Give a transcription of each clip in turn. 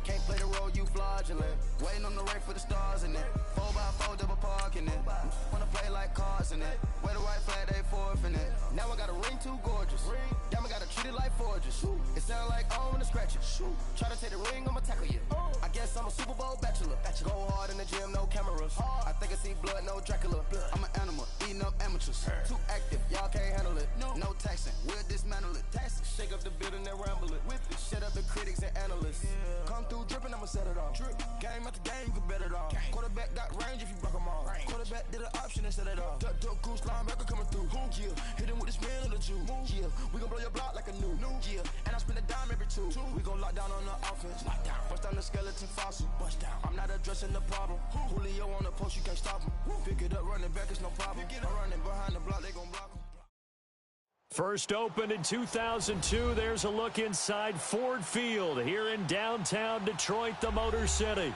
Can't play the role, you fraudulent. Waiting on the rain for the stars in it. 4x4 double parking it. Wanna play like cars in it. Wear the white flag, they forfeit it. Now I got a ring too gorgeous. Damn, I gotta treat it like forges. It sound like I wanna scratch it. Try to take the ring, I'ma tackle you. I guess I'm a Super Bowl bachelor. Go hard in the gym, no cameras. I think I see blood, no Dracula. I'm an animal, eating up amateurs. Too active, y'all can't handle it. No taxing, we'll dismantle it. Shake up the building and ramble it. Shut up the critics and analysts. Come through dripping, I'ma set it off. Game after game, you can bet it all. Quarterback got range if you broke them all. Quarterback did an option and set it off. Duck, goose, linebacker coming through. Yeah, hit him with the spin of the Jew. Yeah, we gon' blow your block like a new. Yeah, and I spend a dime every two. We gon' lock down on the offense. Bust down the skeleton fossil. I'm not addressing the problem. Julio on the post, you can't stop him. Pick it up, running back, it's no problem. I'm running behind the block, they gon' block him. First opened in 2002, there's a look inside Ford Field here in downtown Detroit, the Motor City.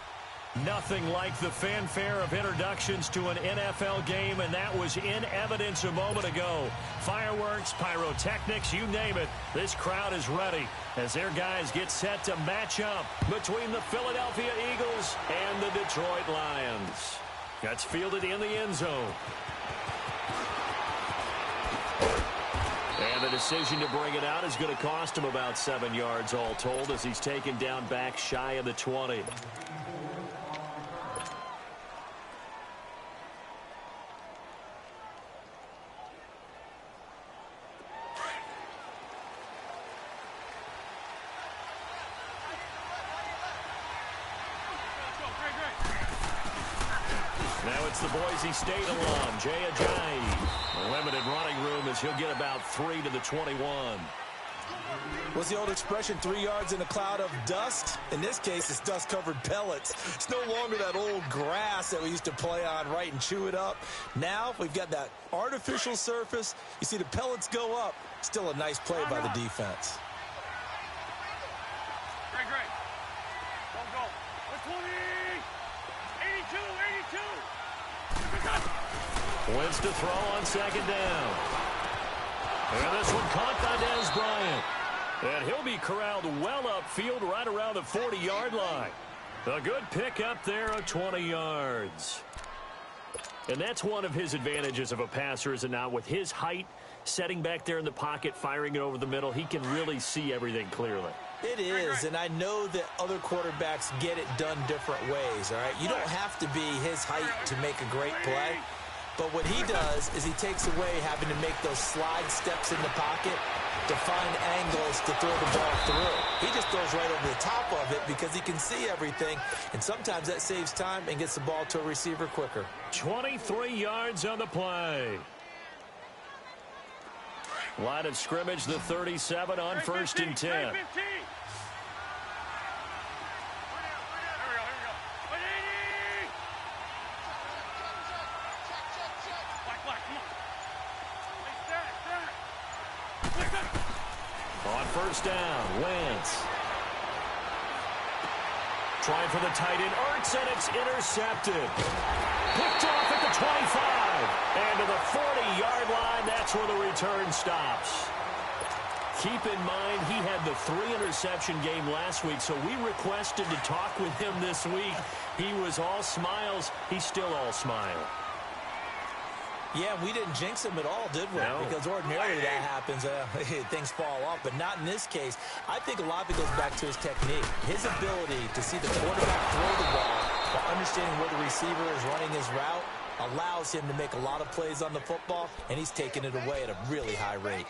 Nothing like the fanfare of introductions to an NFL game, and that was in evidence a moment ago. Fireworks, pyrotechnics, you name it. This crowd is ready as their guys get set to match up between the Philadelphia Eagles and the Detroit Lions. That's fielded in the end zone. And the decision to bring it out is going to cost him about 7 yards all told as he's taken down back shy of the 20. Now it's the Boise State alum, Jay Ajayi. Limited running room as he'll get about 3 to the 21. What's the old expression, 3 yards in a cloud of dust? In this case, it's dust-covered pellets. It's no longer that old grass that we used to play on, right, and chew it up. Now we've got that artificial surface. You see the pellets go up. Still a nice play by the defense. Great. Don't go. 120. 82. Wins to throw on second down. And this one caught by Dez Bryant. And he'll be corralled well upfield right around the 40-yard line. A good pickup there of 20 yards. And that's one of his advantages of a passer, is it not? With his height, setting back there in the pocket, firing it over the middle, he can really see everything clearly. It is, and I know that other quarterbacks get it done different ways, all right? You don't have to be his height to make a great play, but what he does is he takes away having to make those slide steps in the pocket to find angles to throw the ball through. He just throws right over the top of it because he can see everything, and sometimes that saves time and gets the ball to a receiver quicker. 23 yards on the play. Line of scrimmage, the 37 on 1st and 10. On 1st down, Wentz. Trying for the tight end, Ertz, and it's intercepted. Picked off at the 25. And to the 40-yard line, that's where the return stops. Keep in mind, he had the 3-interception game last week, so we requested to talk with him this week. He was all smiles. He's still all smile. Yeah, we didn't jinx him at all, did we? No. Because ordinarily that happens. Things fall off, but not in this case. I think a lot of it goes back to his technique. His ability to see the quarterback throw the ball while understanding where the receiver is running his route allows him to make a lot of plays on the football, and he's taking it away at a really high rate.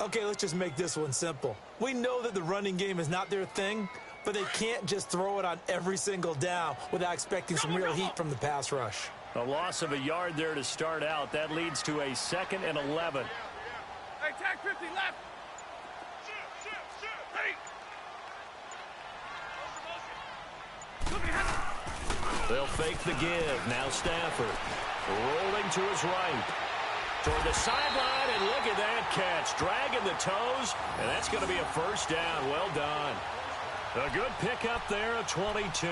Okay, let's just make this one simple. We know that the running game is not their thing, but they can't just throw it on every single down without expecting some real heat from the pass rush. A loss of a yard there to start out. That leads to a 2nd and 11. Hey, tag 50 left. Shoot. Hey. They'll fake the give. Now Stafford rolling to his right. Toward the sideline, and look at that catch. Dragging the toes, and that's going to be a 1st down. Well done. A good pickup there of 22.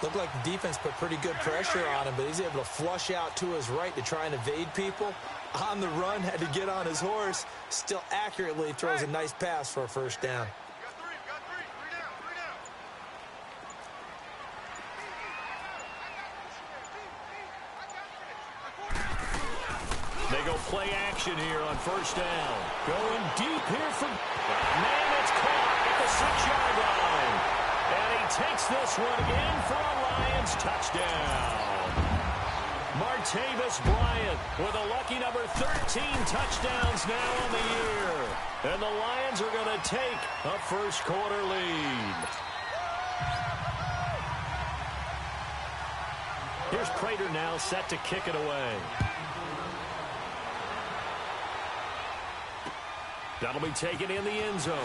Looked like the defense put pretty good pressure on him, but he's able to flush out to his right to try and evade people. On the run, had to get on his horse. Still accurately throws a nice pass for a 1st down. play action here on first down. Going deep here for... Man, it's caught at the 6-yard line. And he takes this one in for a Lions touchdown. Martavis Bryant with a lucky number 13 touchdowns now on the year. And the Lions are going to take a first-quarter lead. Here's Prater now set to kick it away. That'll be taken in the end zone.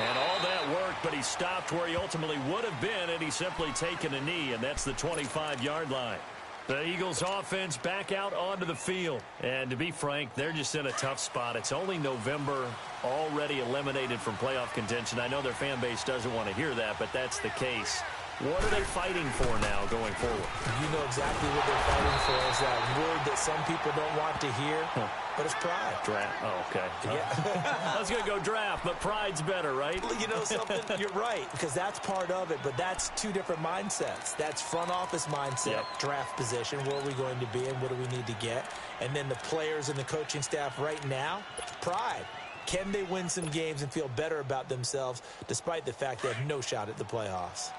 And all that work, but he stopped where he ultimately would have been, and he's simply taken a knee, and that's the 25-yard line. The Eagles offense back out onto the field. And to be frank, they're just in a tough spot. It's only November, already eliminated from playoff contention. I know their fan base doesn't want to hear that, but that's the case. What are they fighting for now going forward? You know exactly what they're fighting for. Is that word that some people don't want to hear, but it's pride. Draft. Oh, okay. Yeah. I was going to go draft, but pride's better, right? You know something? You're right, because that's part of it, but that's two different mindsets. That's front office mindset, draft position, where are we going to be and what do we need to get? And then the players and the coaching staff right now, pride. Can they win some games and feel better about themselves despite the fact they have no shot at the playoffs?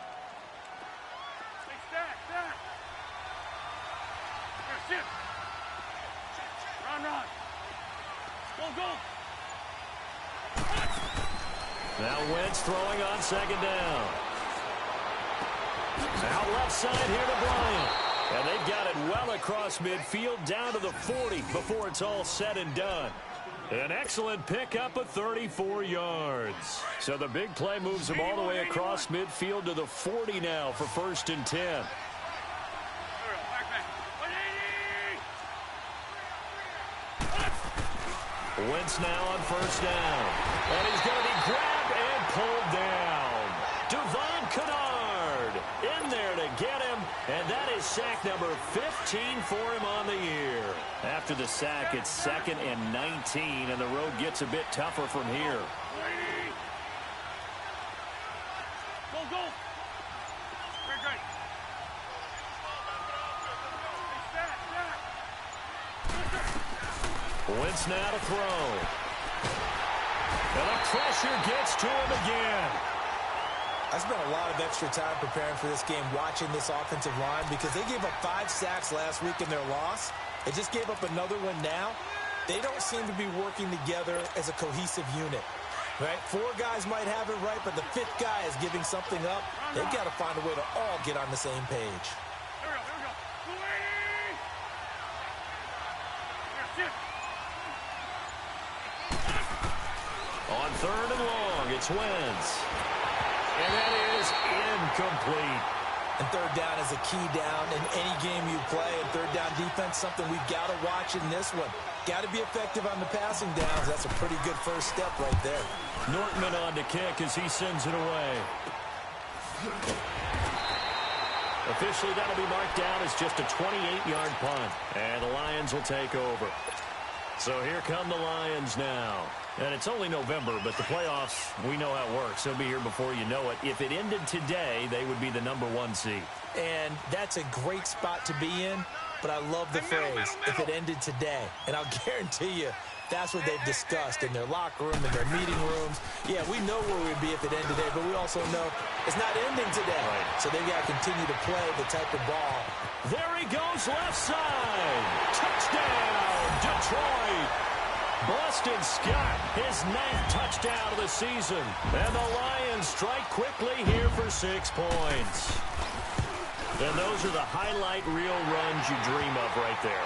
Run. Go. Now Wentz throwing on second down. Out left side here to Bryant. And they've got it well across midfield down to the 40 before it's all said and done. An excellent pickup of 34 yards. So the big play moves them all the way across midfield to the 40 now for 1st and 10. Wentz now on first down. And he's going to be grabbed and pulled down. Devon Kennard in there to get him. And that is sack number 15 for him on the year. After the sack, it's 2nd and 19, and the road gets a bit tougher from here. Go. Great. Wentz now to throw. And the pressure gets to him again. I spent a lot of extra time preparing for this game watching this offensive line because they gave up 5 sacks last week in their loss. They just gave up another one now. They don't seem to be working together as a cohesive unit. Right? 4 guys might have it right, but the 5th guy is giving something up. They've got to find a way to all get on the same page. Here we go. On 3rd and long, it's Wentz. And that is incomplete. And 3rd down is a key down in any game you play. And 3rd down defense, something we've got to watch in this one. Got to be effective on the passing downs. That's a pretty good first step right there. Nortman on to kick as he sends it away. Officially, that'll be marked down as just a 28-yard punt. And the Lions will take over. So here come the Lions now. And it's only November, but the playoffs, we know how it works. They'll be here before you know it. If it ended today, they would be the number 1 seed. And that's a great spot to be in, but I love the phrase, if it ended today. And I'll guarantee you, that's what they've discussed in their locker room, in their meeting rooms. Yeah, we know where we'd be if it ended today, but we also know it's not ending today. Right. So they've got to continue to play the type of ball. There he goes, left side. Touchdown, Detroit. Boston Scott, his 9th touchdown of the season. And the Lions strike quickly here for 6 points. And those are the highlight reel runs you dream of right there.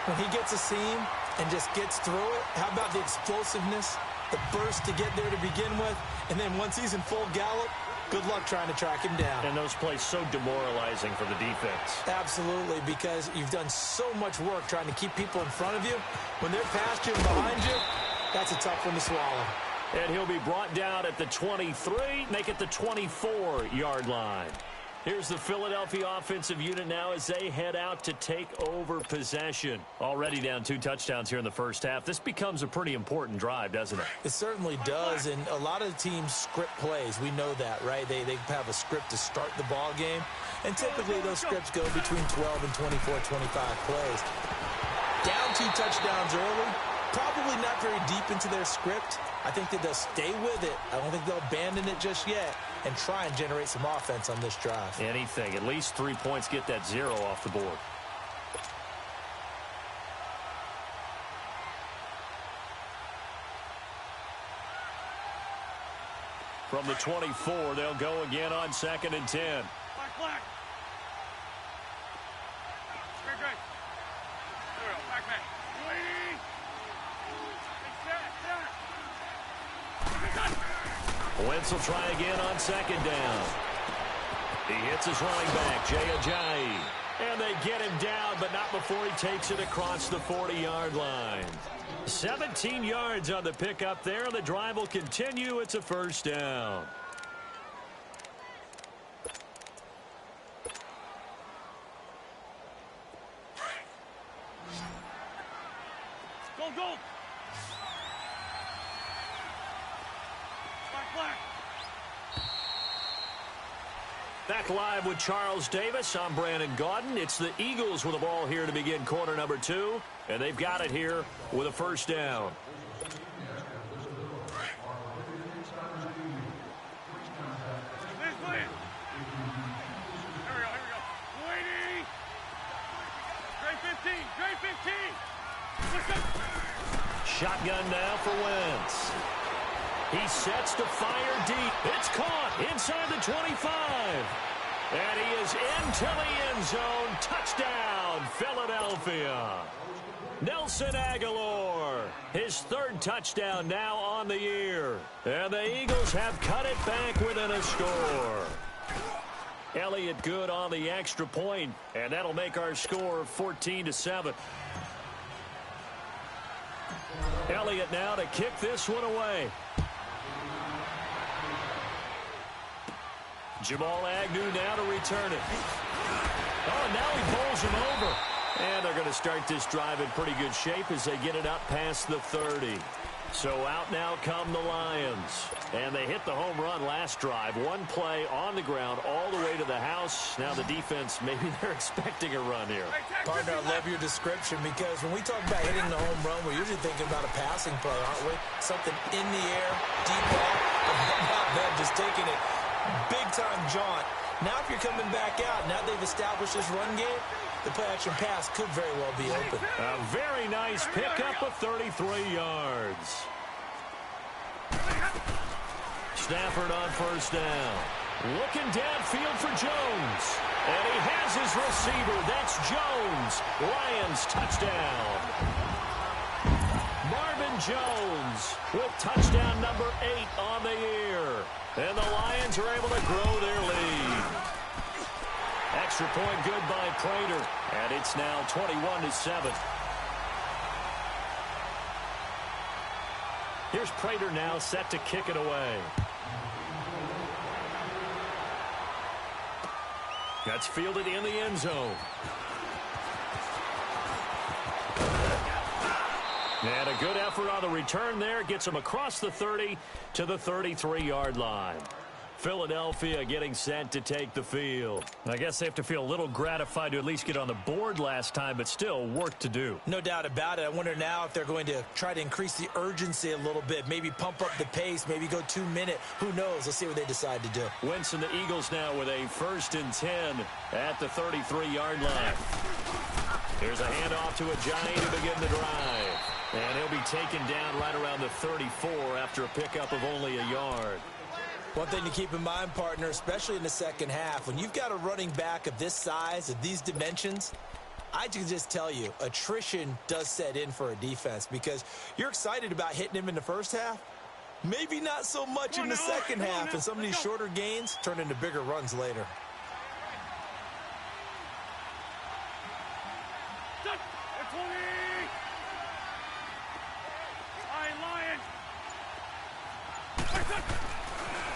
When he gets a seam and just gets through it, how about the explosiveness, the burst to get there to begin with, and then once he's in full gallop, good luck trying to track him down. And those plays so demoralizing for the defense. Absolutely, because you've done so much work trying to keep people in front of you. When they're past you and behind you, that's a tough one to swallow. And he'll be brought down at the 23, make it the 24-yard line. Here's the Philadelphia offensive unit now as they head out to take over possession. Already down 2 touchdowns here in the first half. This becomes a pretty important drive, doesn't it? It certainly does, and a lot of teams script plays. We know that, right? They have a script to start the ball game, and typically those scripts go between 12 and 24, 25 plays. Down 2 touchdowns early, probably not very deep into their script. I think that they'll stay with it. I don't think they'll abandon it just yet and try and generate some offense on this drive. Anything. At least 3 points, get that 0 off the board. From the 24, they'll go again on 2nd and 10. Black. Great. There we go. Back. Wait. Wentz will try again on 2nd down. He hits his running back, Jay Ajayi. And they get him down, but not before he takes it across the 40-yard line. 17 yards on the pickup there. The drive will continue. It's a first down. Go. Black. Back live with Charles Davis. I'm Brandon Gaudin. It's the Eagles with the ball here to begin quarter number 2. And they've got it here with a first down. Here we go. Waiting. Great 15. Let's go. Shotgun now for Wentz. He sets to fire deep. It's caught inside the 25. And he is into the end zone. Touchdown, Philadelphia. Nelson Aguilar, his 3rd touchdown now on the year. And the Eagles have cut it back within a score. Elliott good on the extra point, and that'll make our score 14-7. Elliott now to kick this one away. Jamal Agnew now to return it. Oh, now he bowls him over. And they're going to start this drive in pretty good shape as they get it up past the 30. So out now come the Lions. And they hit the home run last drive. 1 play on the ground all the way to the house. Now the defense, maybe they're expecting a run here. Partner, I love your description because when we talk about hitting the home run, we're usually thinking about a passing play, aren't we? Something in the air, deep ball, not them just taking it. Big-time jaunt. Now if you're coming back out, now they've established this run game, the play-action pass could very well be open. A very nice pickup of 33 yards. Stafford on first down. Looking downfield for Jones. And he has his receiver. That's Jones. Lions touchdown. Marvin Jones with touchdown number 8 on the year. And the Lions are able to grow their lead. Extra point good by Prater. And it's now 21-7. Here's Prater now set to kick it away. That's fielded in the end zone. And a good effort on the return there. Gets him across the 30 to the 33-yard line. Philadelphia getting set to take the field. I guess they have to feel a little gratified to at least get on the board last time, but still work to do. No doubt about it. I wonder now if they're going to try to increase the urgency a little bit, maybe pump up the pace, maybe go 2-minute. Who knows? Let's see what they decide to do. Wentz and the Eagles now with a 1st and 10 at the 33-yard line. Here's a handoff to Ajayi to begin the drive. And he'll be taken down right around the 34 after a pickup of only a yard. One thing to keep in mind, partner, especially in the second half, when you've got a running back of this size, of these dimensions, I can just tell you, attrition does set in for a defense because you're excited about hitting him in the first half. Maybe not so much in the second half, and some of these shorter gains turn into bigger runs later.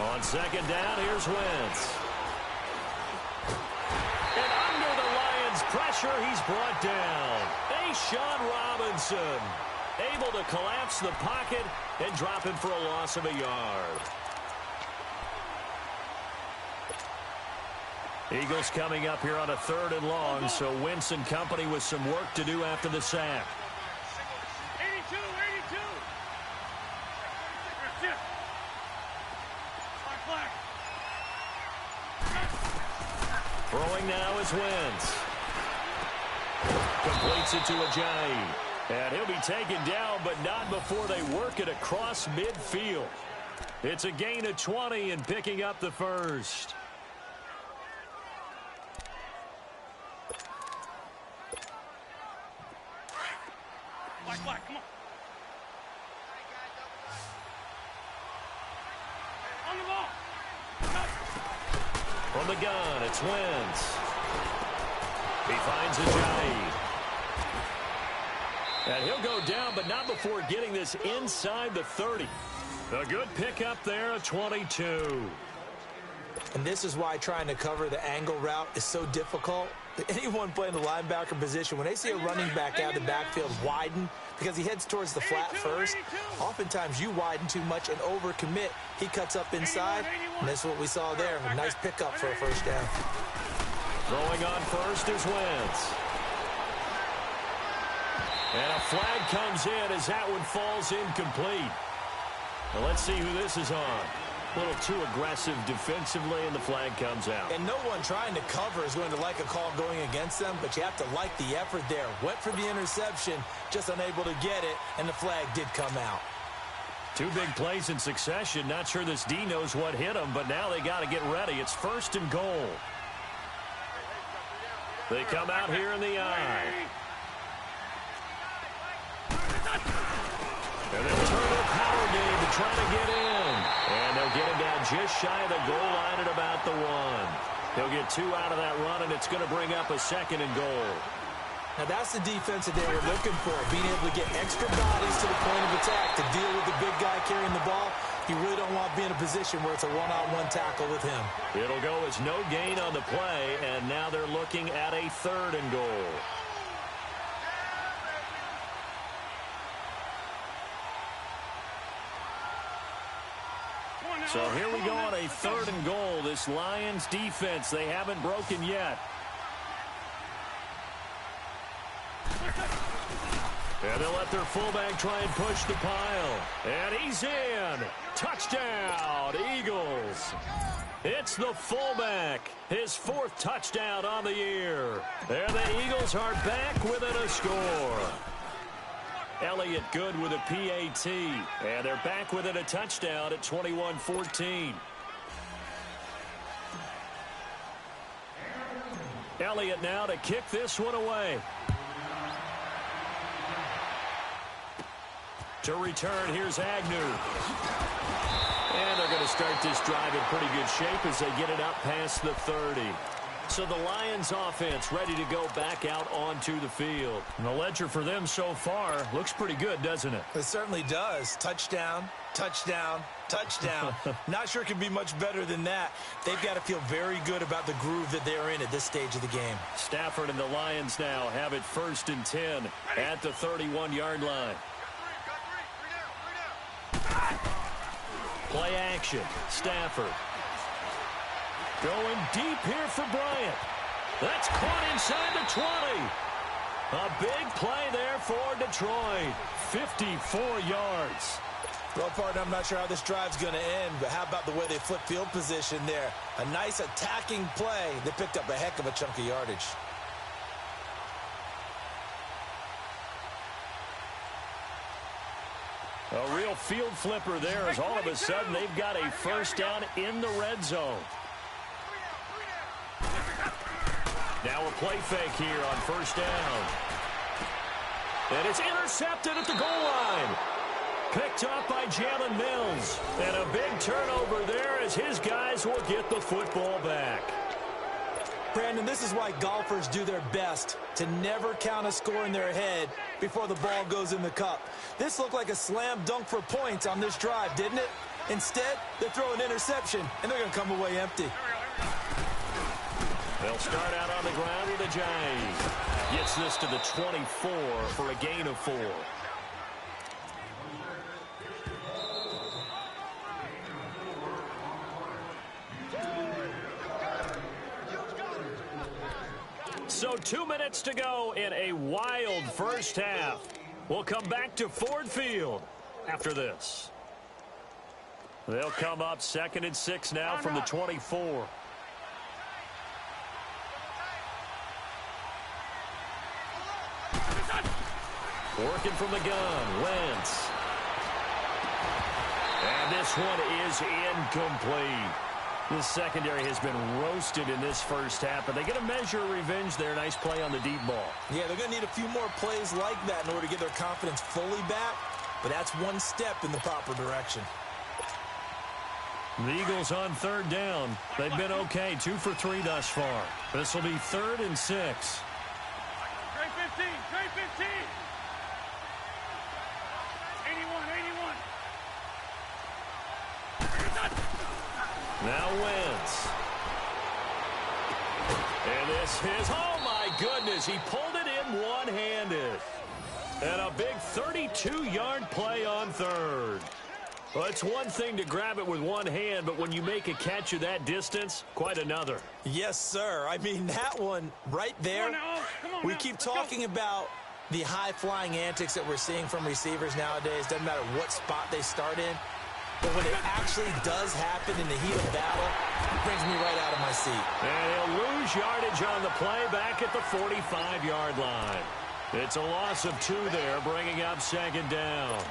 On second down, here's Wentz. pressure, he's brought down. Sean Robinson able to collapse the pocket and drop him for a loss of a yard. Eagles coming up here on a 3rd and long, so Wentz and company with some work to do after the sack. 82. Throwing now is Wentz. Completes it to Ajayi. And he'll be taken down, but not before they work it across midfield. It's a gain of 20 and picking up the first. Black, come on. On the ball. From the gun, it's Wentz. He finds Ajayi. And he'll go down, but not before getting this inside the 30. A good pickup there, a 22. And this is why trying to cover the angle route is so difficult. Anyone playing the linebacker position, when they see a running back out of the backfield widen because he heads towards the flat first, oftentimes you widen too much and overcommit. He cuts up inside, and that's what we saw there. A nice pickup for a first down. Throwing on first is Wentz. And a flag comes in as that one falls incomplete. Now let's see who this is on. A little too aggressive defensively, and the flag comes out. And no one trying to cover is going to like a call going against them, but you have to like the effort there. Went for the interception, just unable to get it, and the flag did come out. 2 big plays in succession. Not sure this D knows what hit him, but now they got to get ready. It's 1st and goal. They come out here in the eye. And they'll turn their power game to try to get in. And they'll get him down just shy of the goal line at about the 1. He'll get 2 out of that run, and it's going to bring up a 2nd and goal. Now that's the defense that they were looking for, being able to get extra bodies to the point of attack to deal with the big guy carrying the ball. You really don't want to be in a position where it's a one-on-one tackle with him. It'll go as no gain on the play, and now they're looking at a 3rd and goal. So here we go on a 3rd and goal. This Lions defense, they haven't broken yet. And they'll let their fullback try and push the pile. And he's in. Touchdown, Eagles. It's the fullback. His 4th touchdown on the year. And the Eagles are back within a score. Elliott good with a PAT. And they're back within a touchdown at 21-14. Elliott now to kick this one away. To return, here's Agnew. And they're going to start this drive in pretty good shape as they get it up past the 30. So the Lions offense ready to go back out onto the field. And the ledger for them so far looks pretty good, doesn't it? It certainly does. Touchdown, touchdown, touchdown. Not sure it can be much better than that. They've got to feel very good about the groove that they're in at this stage of the game. Stafford and the Lions now have it 1st and 10 at the 31-yard line. Play action. Stafford. Going deep here for Bryant. That's caught inside the 20. A big play there for Detroit. 54 yards. Well, partner, I'm not sure how this drive's going to end, but how about the way they flip field position there? A nice attacking play. They picked up a heck of a chunk of yardage. A real field flipper there as all of a sudden they've got a 1st down in the red zone. Now a play fake here on 1st down. And it's intercepted at the goal line. Picked up by Jalen Mills. And a big turnover there as his guys will get the football back. Brandon, this is why golfers do their best to never count a score in their head before the ball goes in the cup. This looked like a slam dunk for points on this drive, didn't it? Instead, they throw an interception, and they're going to come away empty. They'll start out on the ground with Ajayi. Gets this to the 24 for a gain of 4. So 2 minutes to go in a wild first half. We'll come back to Ford Field after this. They'll come up 2nd and 6 now from the 24. Working from the gun, Wentz. And this one is incomplete. The secondary has been roasted in this first half, but they get a measure of revenge there. Nice play on the deep ball. Yeah, they're going to need a few more plays like that in order to get their confidence fully back, but that's one step in the proper direction. The Eagles on 3rd down. They've been okay, 2 for 3 thus far. This will be 3rd and 6. Trey 15, Trey 15. 81, 81. Now Wentz. And this is, oh my goodness, he pulled it in one-handed. And a big 32-yard play on 3rd. Well, it's one thing to grab it with one hand, but when you make a catch of that distance, quite another. Yes, sir. I mean, that one right there, we keep talking about the high-flying antics that we're seeing from receivers nowadays. Doesn't matter what spot they start in. But when it actually does happen in the heat of battle, it brings me right out of my seat. And he'll lose yardage on the play back at the 45-yard line. It's a loss of 2 there, bringing up 2nd down.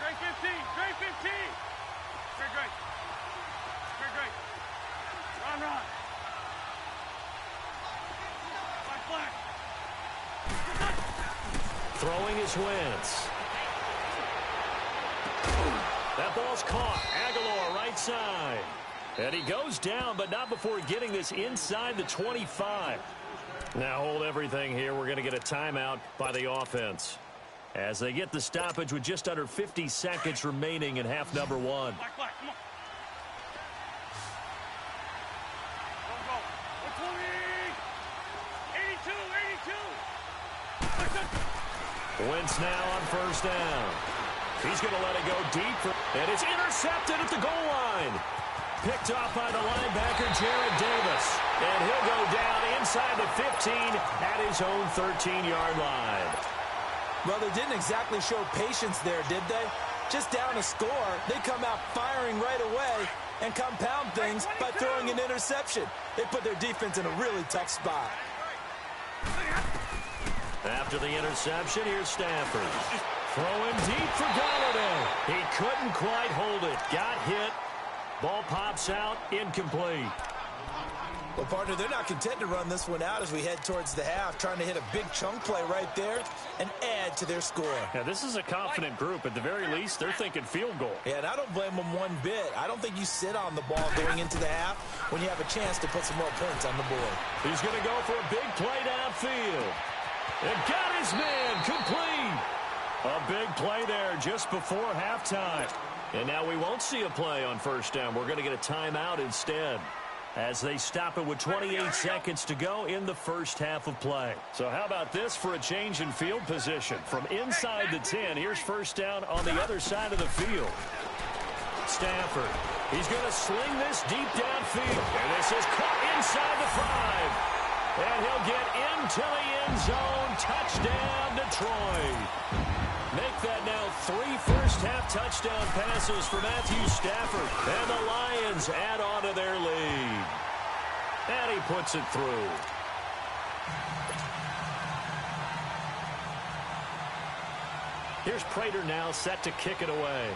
Trey 15, Trey 15. Great. Great. Run. Black. Throwing is Wentz. That ball's caught. Aguilar right side. And he goes down, but not before getting this inside the 25. Now hold everything here. We're going to get a timeout by the offense, as they get the stoppage with just under 50 seconds remaining in half number 1. Black, come on. Go. 20. 82. Wentz now on 1st down. He's going to let it go deep, and it's intercepted at the goal line. Picked off by the linebacker, Jared Davis. And he'll go down inside the 15 at his own 13-yard line. Well, they didn't exactly show patience there, did they? Just down a score, they come out firing right away and compound things by throwing an interception. They put their defense in a really tough spot. After the interception, here's Stafford. Throwing deep for Golladay. He couldn't quite hold it. Got hit. Ball pops out. Incomplete. Well, partner, they're not content to run this one out as we head towards the half, trying to hit a big chunk play right there and add to their score. Yeah, this is a confident group. At the very least, they're thinking field goal. Yeah, and I don't blame them one bit. I don't think you sit on the ball going into the half when you have a chance to put some more points on the board. He's going to go for a big play downfield. And got his man complete. A big play there just before halftime. And now we won't see a play on 1st down. We're going to get a timeout instead, as they stop it with 28 seconds to go in the first half of play. So how about this for a change in field position? From inside the 10, here's 1st down on the other side of the field. Stafford, he's going to sling this deep downfield. And this is caught inside the 5. And he'll get into the end zone. Touchdown, Detroit. Make that now 3 first-half touchdown passes for Matthew Stafford. And the Lions add on to their lead. And he puts it through. Here's Prater now set to kick it away.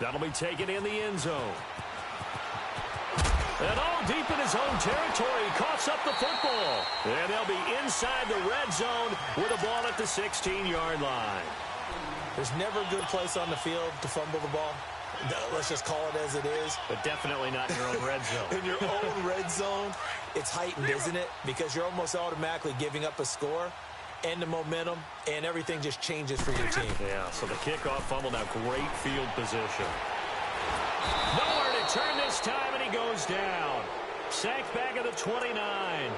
That'll be taken in the end zone. And all deep in his own territory, he coughs up the football. And they'll be inside the red zone with a ball at the 16-yard line. There's never a good place on the field to fumble the ball. No, let's just call it as it is. But definitely not in your own red zone. In your own red zone, it's heightened, isn't it? Because you're almost automatically giving up a score and the momentum, and everything just changes for your team. Yeah, so the kickoff fumble, now great field position. Nowhere to turn this time, and he goes down. Sacked back at the 29.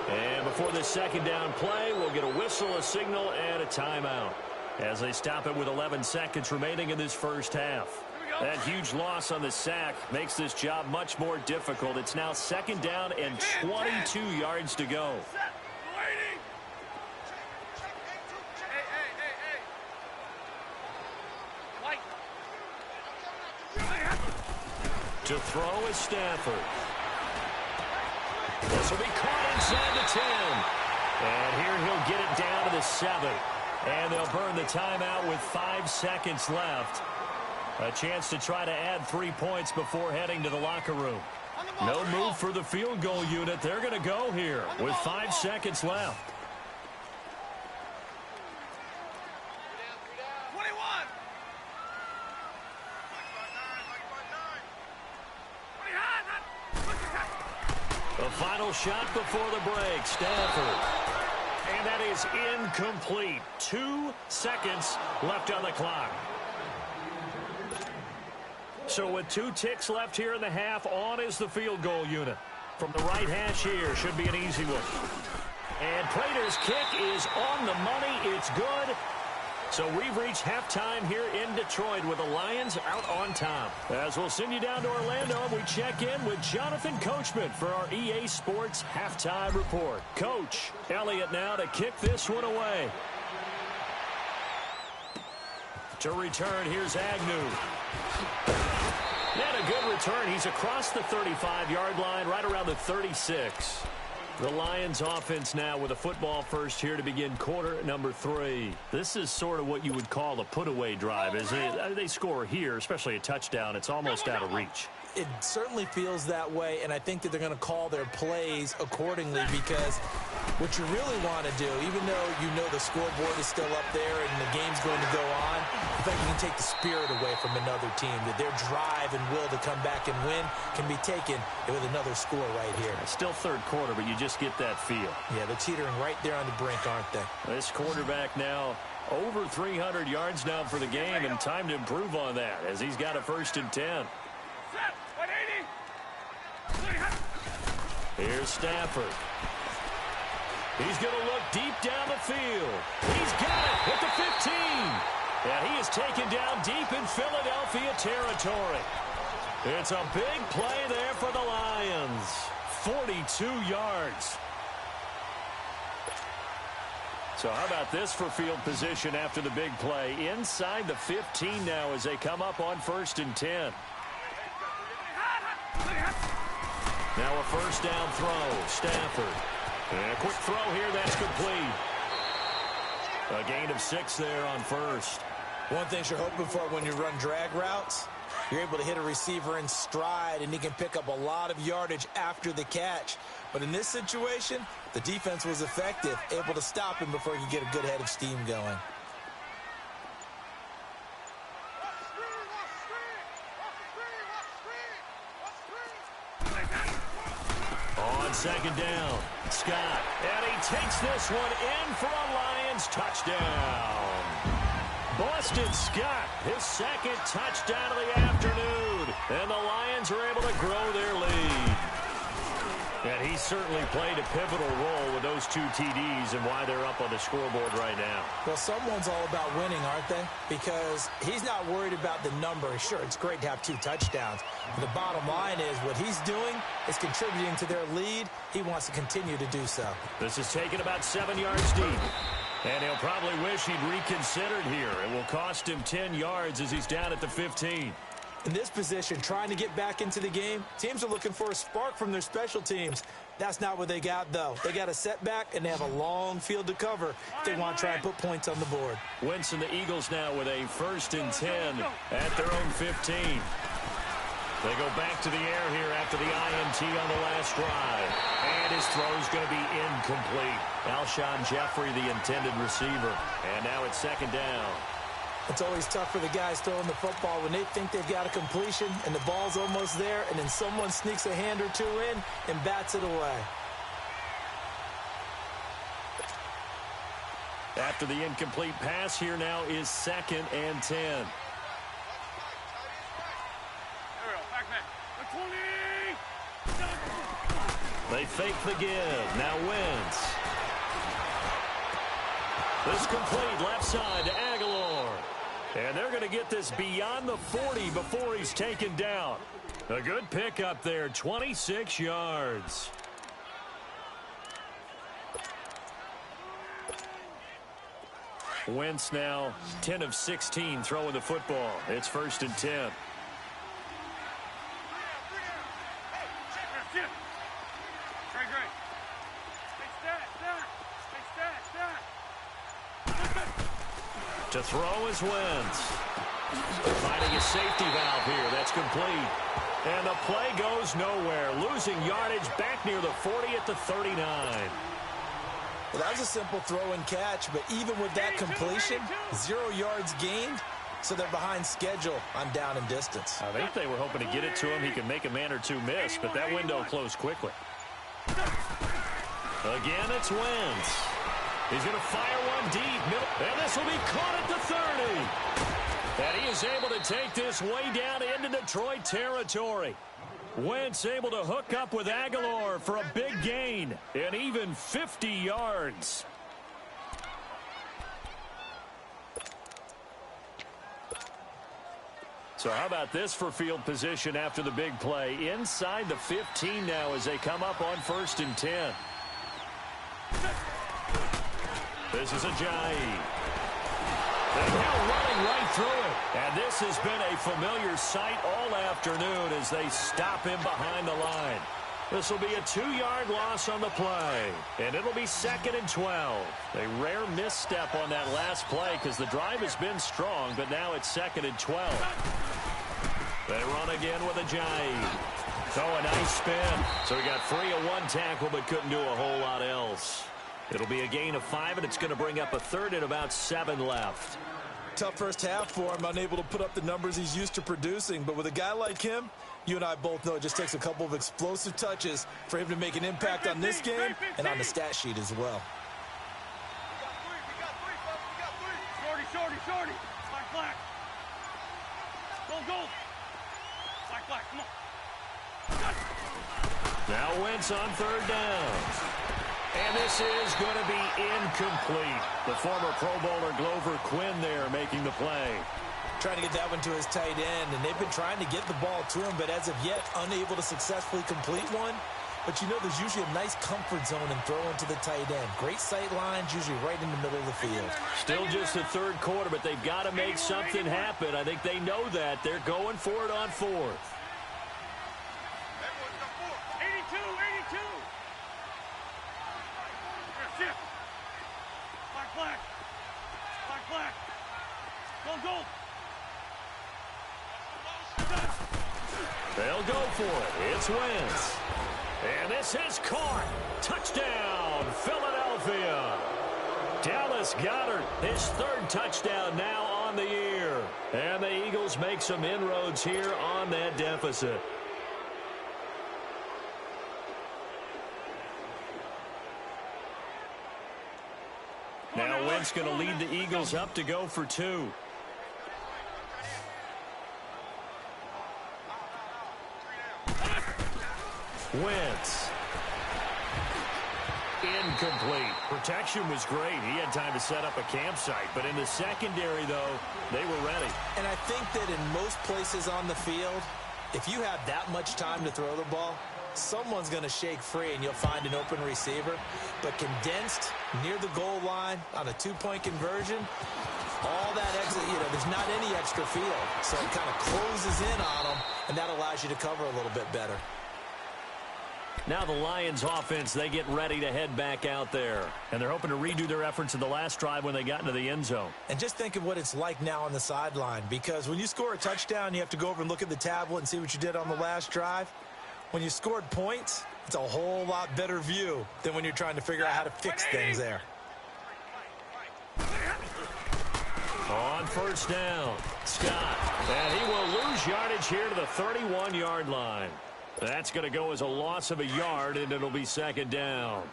And before this second down play, we'll get a whistle, a signal, and a timeout as they stop it with 11 seconds remaining in this first half. That huge loss on the sack makes this job much more difficult. It's now second down and 22 yards to go. To throw is Stafford. This will be caught inside the 10. And here he'll get it down to the 7. And they'll burn the timeout with 5 seconds left. A chance to try to add 3 points before heading to the locker room. No move for the field goal unit. They're going to go here with 5 seconds left. 21. The final shot before the break, Stafford. And that is incomplete. 2 seconds left on the clock. So with 2 ticks left here in the half, on is the field goal unit. From the right hash here, should be an easy one. And Prater's kick is on the money. It's good. So we've reached halftime here in Detroit with the Lions out on top. As we'll send you down to Orlando, we check in with Jonathan Coachman for our EA Sports Halftime Report. Coach, Elliott now to kick this one away. To return, here's Agnew. And a good return. He's across the 35-yard line, right around the 36. The Lions offense now with a football first here to begin quarter number 3. This is sort of what you would call a put-away drive, isn't it? They score here, especially a touchdown. It's almost out of reach. It certainly feels that way, and I think that they're going to call their plays accordingly because what you really want to do, even though you know the scoreboard is still up there and the game's going to go on, I think you can take the spirit away from another team, that their drive and will to come back and win can be taken with another score right here. It's still third quarter, but you just get that feel. Yeah, they're teetering right there on the brink, aren't they? This quarterback now over 300 yards now for the game, and time to improve on that as he's got a 1st and 10. Here's Stafford. He's going to look deep down the field. He's got it at the 15. And he is taken down deep in Philadelphia territory. It's a big play there for the Lions. 42 yards. So how about this for field position after the big play? Inside the 15 now as they come up on 1st and 10. Now a 1st down throw. Stafford. And a quick throw here. That's complete. A gain of 6 there on 1st. One thing you're hoping for when you run drag routes, you're able to hit a receiver in stride, and he can pick up a lot of yardage after the catch. But in this situation, the defense was effective, able to stop him before he could get a good head of steam going. On 2nd down, Scott. And he takes this one in for a Lions touchdown. Boston Scott, his 2nd touchdown of the afternoon. And the Lions are able to grow their lead. And he certainly played a pivotal role with those 2 TDs and why they're up on the scoreboard right now. Well, someone's all about winning, aren't they? Because he's not worried about the number. Sure, it's great to have 2 touchdowns. But the bottom line is what he's doing is contributing to their lead. He wants to continue to do so. This is taken about 7 yards deep. And he'll probably wish he'd reconsidered here. It will cost him 10 yards as he's down at the 15. In this position, trying to get back into the game, teams are looking for a spark from their special teams. That's not what they got, though. They got a setback, and they have a long field to cover if they want to try and put points on the board. Wentz and the Eagles now with a 1st and 10 at their own 15. They go back to the air here after the INT on the last drive. And his throw's going to be incomplete. Alshon Jeffrey, the intended receiver. And now it's 2nd down. It's always tough for the guys throwing the football when they think they've got a completion and the ball's almost there, and then someone sneaks a hand or two in and bats it away. After the incomplete pass, here now is 2nd and 10. There we go. Back man. 20. They fake the give. Now Wentz. This complete left side to Aguilar. And they're going to get this beyond the 40 before he's taken down. A good pickup there, 26 yards. Wentz now 10 of 16 throwing the football. It's 1st and 10. To throw is Wentz. Finding a safety valve here. That's complete. And the play goes nowhere. Losing yardage back near the 40 at the 39. Well, that was a simple throw and catch, but even with that completion, 0 yards gained, so they're behind schedule on down and distance. I think they were hoping to get it to him. He could make a man or two miss, but that window closed quickly. Again, it's Wentz. He's going to fire one deep. And this will be caught at the 30. And he is able to take this way down into Detroit territory. Wentz able to hook up with Aguilar for a big gain. And even 50 yards. So how about this for field position after the big play? Inside the 15 now as they come up on 1st and 10. This is Ajayi. They're now running right through it. And this has been a familiar sight all afternoon as they stop him behind the line. This will be a 2-yard loss on the play. And it'll be 2nd and 12. A rare misstep on that last play because the drive has been strong, but now it's 2nd and 12. They run again with Ajayi. Oh, a nice spin. So he got free of one tackle but couldn't do a whole lot else. It'll be a gain of 5, and it's going to bring up a 3rd and about 7 left. Tough first half for him, unable to put up the numbers he's used to producing. But with a guy like him, you and I both know it just takes a couple of explosive touches for him to make an impact on this game and on the stat sheet as well. Shorty. Black. Goal. Black, come on. Now Wentz on 3rd down. And this is going to be incomplete. The former Pro Bowler Glover Quinn there making the play. Trying to get that one to his tight end, and they've been trying to get the ball to him, but as of yet, unable to successfully complete one. But you know there's usually a nice comfort zone in throwing to the tight end. Great sight lines, usually right in the middle of the field. Still just the 3rd quarter, but they've got to make something happen. I think they know that. They're going for it on 4th. 82. Black. Goal. They'll go for it. It's Wentz. And this is caught. Touchdown, Philadelphia. Dallas Goedert, his 3rd touchdown now on the year. And the Eagles make some inroads here on that deficit. Now Wentz going to lead the Eagles up to go for 2. Wentz. Incomplete. Protection was great. He had time to set up a campsite. But in the secondary, though, they were ready. And I think that in most places on the field, if you have that much time to throw the ball, someone's going to shake free and you'll find an open receiver. But condensed near the goal line on a 2-point conversion, all that exit, there's not any extra field. So it kind of closes in on them, and that allows you to cover a little bit better. Now the Lions offense, they get ready to head back out there. And they're hoping to redo their efforts in the last drive when they got into the end zone. And just think of what it's like now on the sideline. Because when you score a touchdown, you have to go over and look at the tablet and see what you did on the last drive. When you scored points, it's a whole lot better view than when you're trying to figure out how to fix things there. On first down, Scott. And he will lose yardage here to the 31-yard line. That's going to go as a loss of a yard, and it'll be second down.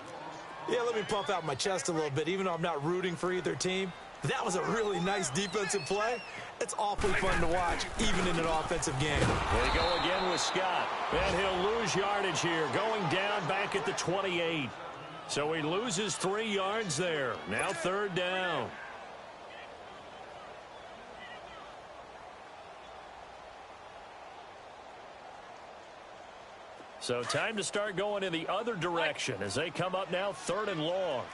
Yeah, let me puff out my chest a little bit, even though I'm not rooting for either team. That was a really nice defensive play. It's awfully fun to watch, even in an offensive game. They go again with Scott, and he'll lose yardage here, going down back at the 28. So he loses 3 yards there. Now third down. So time to start going in the other direction as they come up now third and long.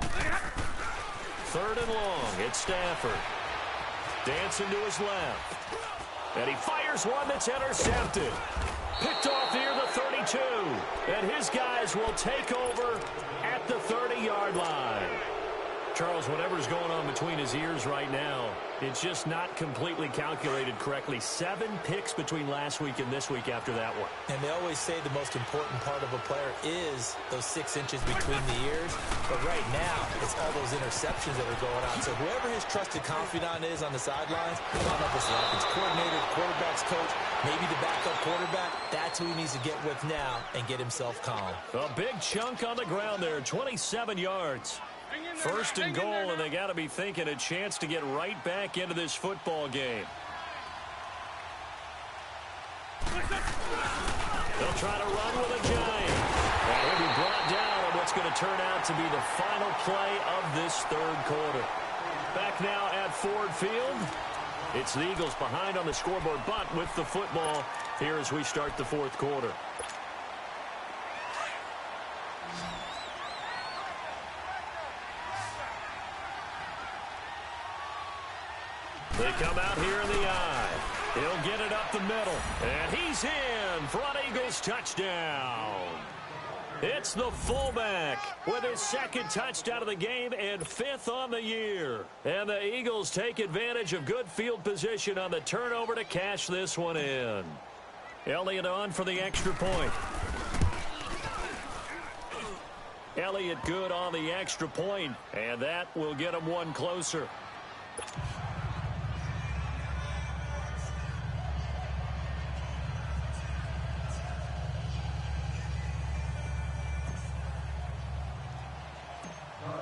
Third and long, it's Stafford. Dancing to his left. And he fires one that's intercepted. Picked off near the 32. And his guys will take over at the 30-yard line. Charles, whatever's going on between his ears right now, it's just not completely calculated correctly. 7 picks between last week and this week after that one. And they always say the most important part of a player is those 6 inches between the ears. But right now, it's all those interceptions that are going on. So whoever his trusted confidant is on the sidelines, I don't know if it's the offense coordinator, quarterback's coach, maybe the backup quarterback, that's who he needs to get with now and get himself calm. A big chunk on the ground there, 27 yards. First and goal, and they got to be thinking a chance to get right back into this football game. They'll try to run with a giant. And he'll be brought down on what's going to turn out to be the final play of this third quarter. Back now at Ford Field. It's the Eagles behind on the scoreboard, but with the football here as we start the fourth quarter. They come out here in the eye. He'll get it up the middle. And he's in for an Eagles touchdown. It's the fullback with his 2nd touchdown of the game and 5th on the year. And the Eagles take advantage of good field position on the turnover to cash this one in. Elliott on for the extra point. Elliott good on the extra point, and that will get him one closer.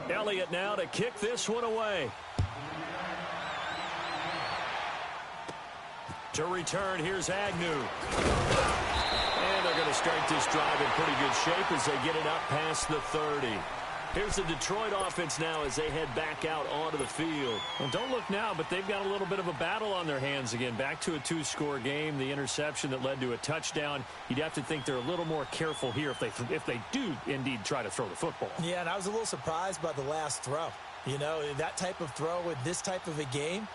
Elliott now to kick this one away. To return, here's Agnew. And they're going to start this drive in pretty good shape as they get it up past the 30. Here's the Detroit offense now as they head back out onto the field. Well, don't look now, but they've got a little bit of a battle on their hands again. Back to a 2-score game. The interception that led to a touchdown. You'd have to think they're a little more careful here if they do indeed try to throw the football. Yeah, and I was a little surprised by the last throw. You know, that type of throw with this type of a game,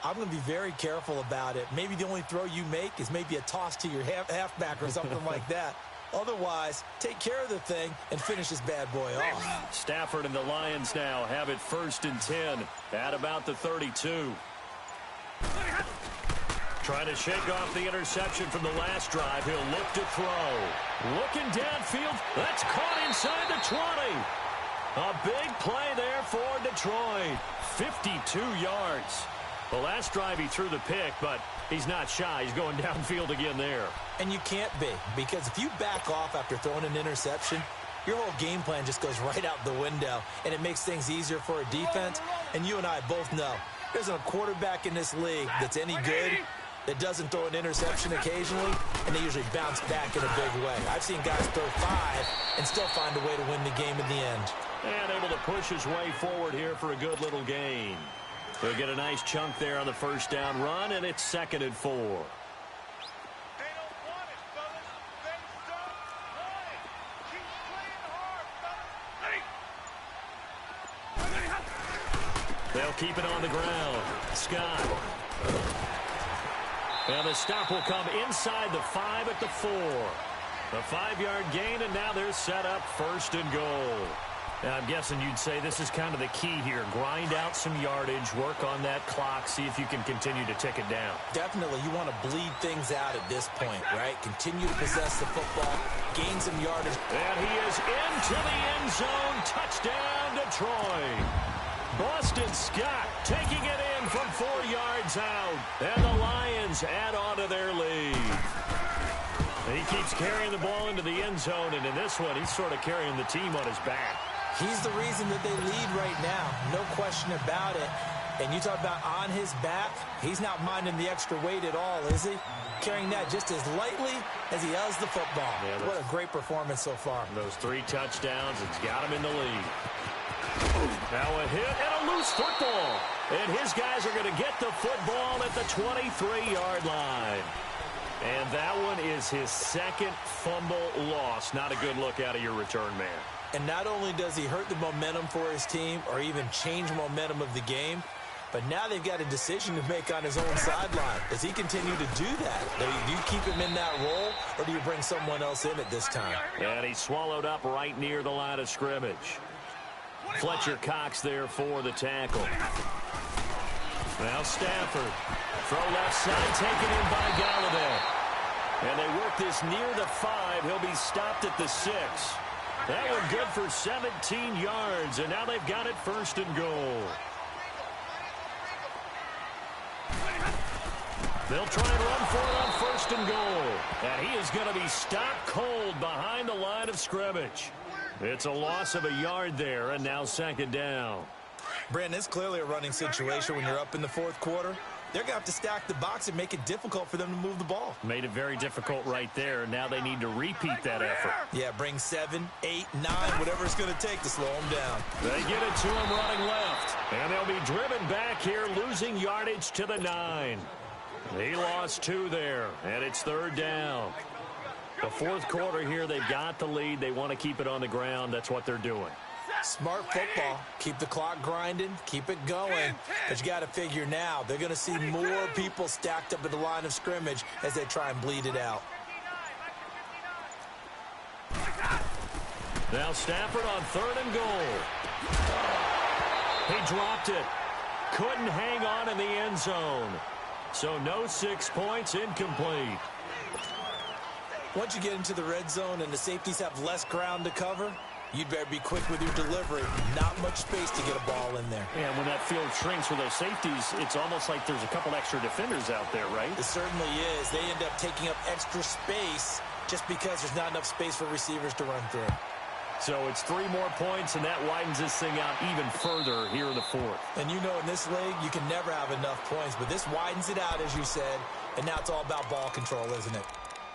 I'm going to be very careful about it. Maybe the only throw you make is maybe a toss to your halfback or something like that. Otherwise, take care of the thing and finish this bad boy off. Stafford and the Lions now have it 1st and 10 at about the 32. Trying to shake off the interception from the last drive. He'll look to throw. Looking downfield. That's caught inside the 20. A big play there for Detroit. 52 yards. The last drive he threw the pick, but he's not shy. He's going downfield again there. And you can't be, because if you back off after throwing an interception, your whole game plan just goes right out the window, and it makes things easier for a defense. And you and I both know there's a quarterback in this league that's any good that doesn't throw an interception occasionally, and they usually bounce back in a big way. I've seen guys throw 5 and still find a way to win the game in the end. And able to push his way forward here for a good little gain. They'll get a nice chunk there on the first down run, and it's 2nd and 4. They'll keep it on the ground. Scott. And the stop will come inside the 5 at the 4. A 5-yard gain, and now they're set up 1st and goal. I'm guessing you'd say this is kind of the key here. Grind out some yardage, work on that clock, see if you can continue to tick it down. Definitely, you want to bleed things out at this point, right? Continue to possess the football, gain some yardage. And he is into the end zone. Touchdown, Detroit. Boston Scott taking it in from 4 yards out. And the Lions add on to their lead. He keeps carrying the ball into the end zone, and in this one, he's sort of carrying the team on his back. He's the reason that they lead right now. No question about it. And you talk about on his back, he's not minding the extra weight at all, is he? Carrying that just as lightly as he does the football. Yeah, what a great performance so far. Those 3 touchdowns, it's got him in the lead. Now a hit and a loose football. And his guys are going to get the football at the 23-yard line. And that one is his second fumble loss. Not a good look out of your return man. And not only does he hurt the momentum for his team or even change momentum of the game, but now they've got a decision to make on his own sideline. Does he continue to do that? Do you keep him in that role, or do you bring someone else in at this time? And he's swallowed up right near the line of scrimmage. Fletcher Cox there for the tackle. Now Stafford. Throw left side, taken in by Galladay. And they work this near the 5. He'll be stopped at the 6. That one good for 17 yards, and now they've got it 1st and goal. They'll try and run for it on 1st and goal. And he is going to be stopped cold behind the line of scrimmage. It's a loss of a yard there, and now 2nd down. Brandon, it's clearly a running situation when you're up in the 4th quarter. They're going to have to stack the box and make it difficult for them to move the ball. Made it very difficult right there. Now they need to repeat that effort. Yeah, bring 7, 8, 9, whatever it's going to take to slow them down. They get it to him running left. And they'll be driven back here, losing yardage to the 9. He lost 2 there, and it's 3rd down. The 4th quarter here, they've got the lead. They want to keep it on the ground. That's what they're doing. Smart football. Keep the clock grinding. Keep it going. But you got to figure now, they're going to see more people stacked up at the line of scrimmage as they try and bleed it out. Now Stafford on 3rd and goal. He dropped it. Couldn't hang on in the end zone. So no 6 points, incomplete. Once you get into the red zone and the safeties have less ground to cover, you'd better be quick with your delivery. Not much space to get a ball in there. And when that field shrinks for those safeties, it's almost like there's a couple extra defenders out there, right? It certainly is. They end up taking up extra space just because there's not enough space for receivers to run through. So it's 3 more points, and that widens this thing out even further here in the 4th. And you know in this league, you can never have enough points, but this widens it out, as you said, and now it's all about ball control, isn't it?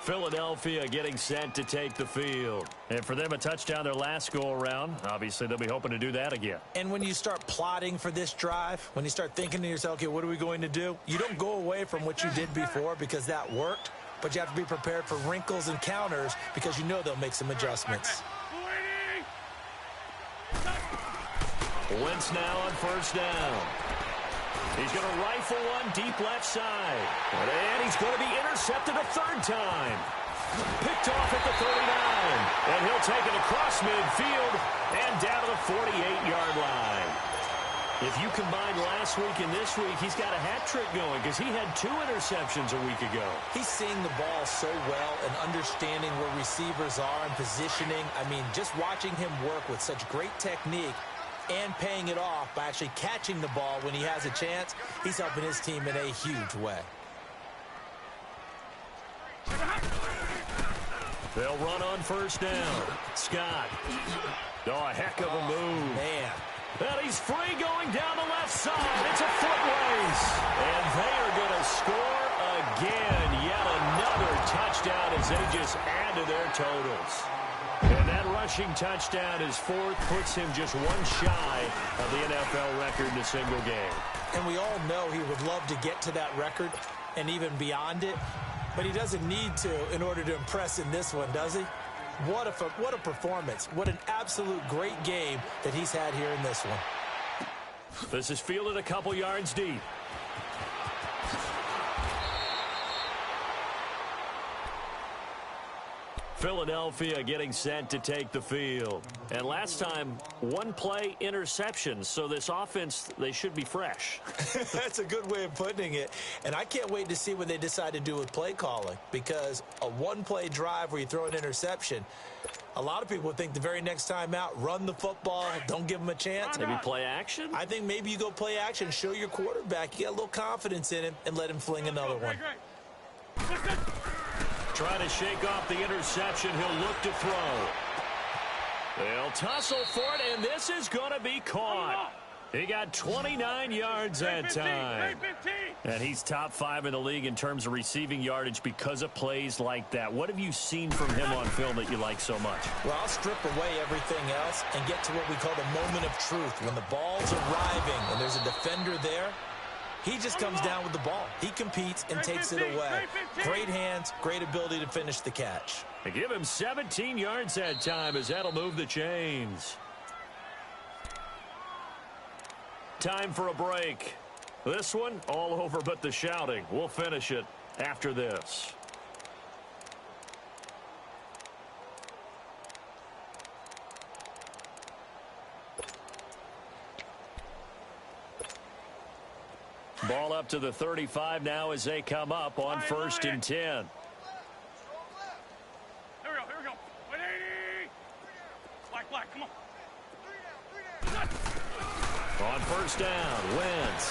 Philadelphia getting set to take the field. And for them, a touchdown their last go-around. Obviously, they'll be hoping to do that again. And when you start plotting for this drive, when you start thinking to yourself, okay, what are we going to do? You don't go away from what you did before because that worked, but you have to be prepared for wrinkles and counters because you know they'll make some adjustments. Wentz now on 1st down. He's going to rifle one deep left side. And he's going to be intercepted a 3rd time. Picked off at the 39. And he'll take it across midfield and down to the 48-yard line. If you combine last week and this week, he's got a hat trick going because he had 2 interceptions a week ago. He's seeing the ball so well and understanding where receivers are and positioning. I mean, just watching him work with such great technique and paying it off by actually catching the ball when he has a chance, he's helping his team in a huge way. They'll run on 1st down. Scott. Oh, a heck of a move. Man. And he's free going down the left side. It's a foot race. And they are going to score again. Yet another touchdown as they just add to their totals. And that rushing touchdown, his 4th, puts him just 1 shy of the NFL record in a single game. And we all know he would love to get to that record and even beyond it, but he doesn't need to in order to impress in this one, does he? What a performance. What an absolute great game that he's had here in this one. This is fielded a couple yards deep. Philadelphia getting set to take the field. And last time, one play interception. So this offense, they should be fresh. That's a good way of putting it. And I can't wait to see what they decide to do with play calling, because a one-play drive where you throw an interception, a lot of people think the very next time out, run the football, don't give them a chance. Maybe play action? I think maybe you go play action, show your quarterback, you got a little confidence in him, and let him fling another one. Try to shake off the interception. He'll look to throw. They'll tussle for it, and this is going to be caught. He got 29 yards that time. And he's top 5 in the league in terms of receiving yardage because of plays like that. What have you seen from him on film that you like so much? Well, I'll strip away everything else and get to what we call the moment of truth. When the ball's arriving and there's a defender there, he just comes down with the ball. He competes and takes it away. Great hands, great ability to finish the catch. They give him 17 yards that time as that'll move the chains. Time for a break. This one, all over but the shouting. We'll finish it after this. Ball up to the 35 now as they come up on 1st and 10. Here we go. Wait, black, come on. On 1st down, Wentz.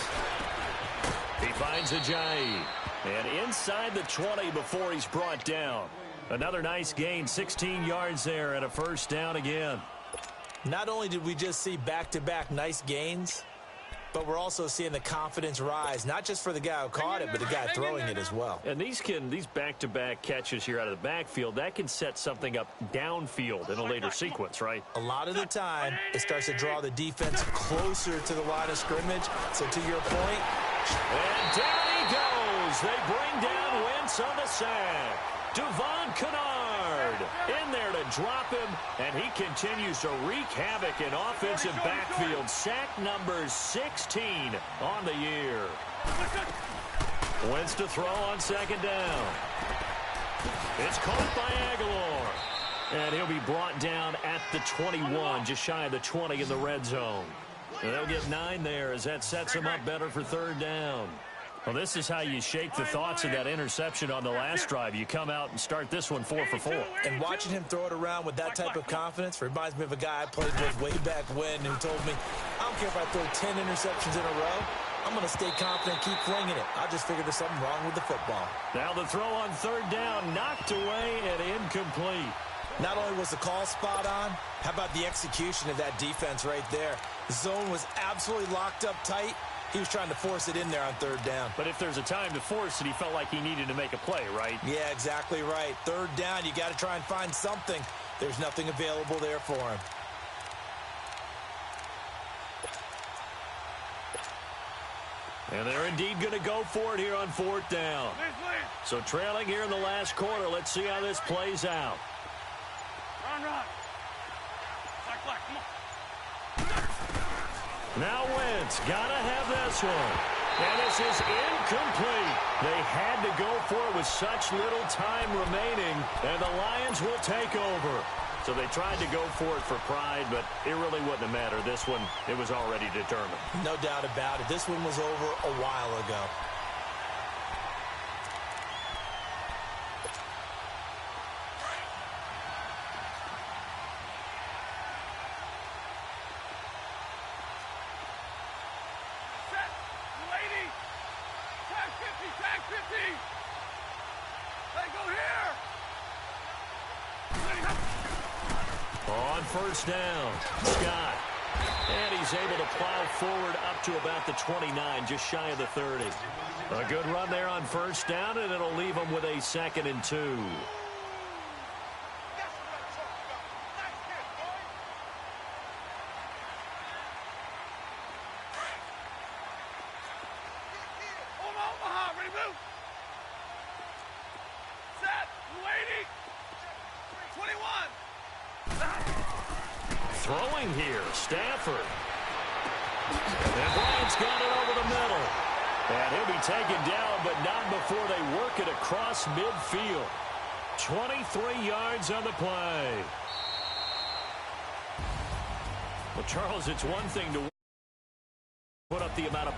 He finds Ajayi. And inside the 20 before he's brought down. Another nice gain, 16 yards there and a 1st down again. Not only did we just see back-to-back nice gains, but we're also seeing the confidence rise, not just for the guy who caught it, but the guy throwing it as well. And these back-to-back catches here out of the backfield, that can set something up downfield in a later sequence, right? A lot of the time, it starts to draw the defense closer to the line of scrimmage. So to your point. And down he goes. They bring down Wentz on the sack. Devon Kennard in there to drop him, and he continues to wreak havoc in offensive backfield. Sack number 16 on the year. Wentz to throw on 2nd down. It's caught by Aguilar, and he'll be brought down at the 21, just shy of the 20 in the red zone. And they'll get 9 there as that sets him up better for 3rd down. Well, this is how you shake the thoughts of that interception on the last drive. You come out and start this one 4 for 4. And watching him throw it around with that type of confidence reminds me of a guy I played with way back when who told me, I don't care if I throw 10 interceptions in a row, I'm going to stay confident, keep flinging it. I just figured there's something wrong with the football. Now the throw on 3rd down, knocked away and incomplete. Not only was the call spot on, how about the execution of that defense right there? The zone was absolutely locked up tight. He was trying to force it in there on 3rd down. But if there's a time to force it, he felt like he needed to make a play, right? Yeah, exactly right. 3rd down, you got to try and find something. There's nothing available there for him. And they're indeed going to go for it here on 4th down. So trailing here in the last quarter. Let's see how this plays out. Run. Black, come on. Now Wentz, gotta have this one. And this is incomplete. They had to go for it with such little time remaining, and the Lions will take over. So they tried to go for it for pride, but it really wouldn't have mattered. This one, it was already determined. No doubt about it. This one was over a while ago. On 1st down, Scott. And he's able to plow forward up to about the 29, just shy of the 30. A good run there on 1st down, and it'll leave him with a 2nd and 2. Throwing here, Stafford. And Bryant's got it over the middle. And he'll be taken down, but not before they work it across midfield. 23 yards on the play. Well, Charles, it's one thing to put up the amount of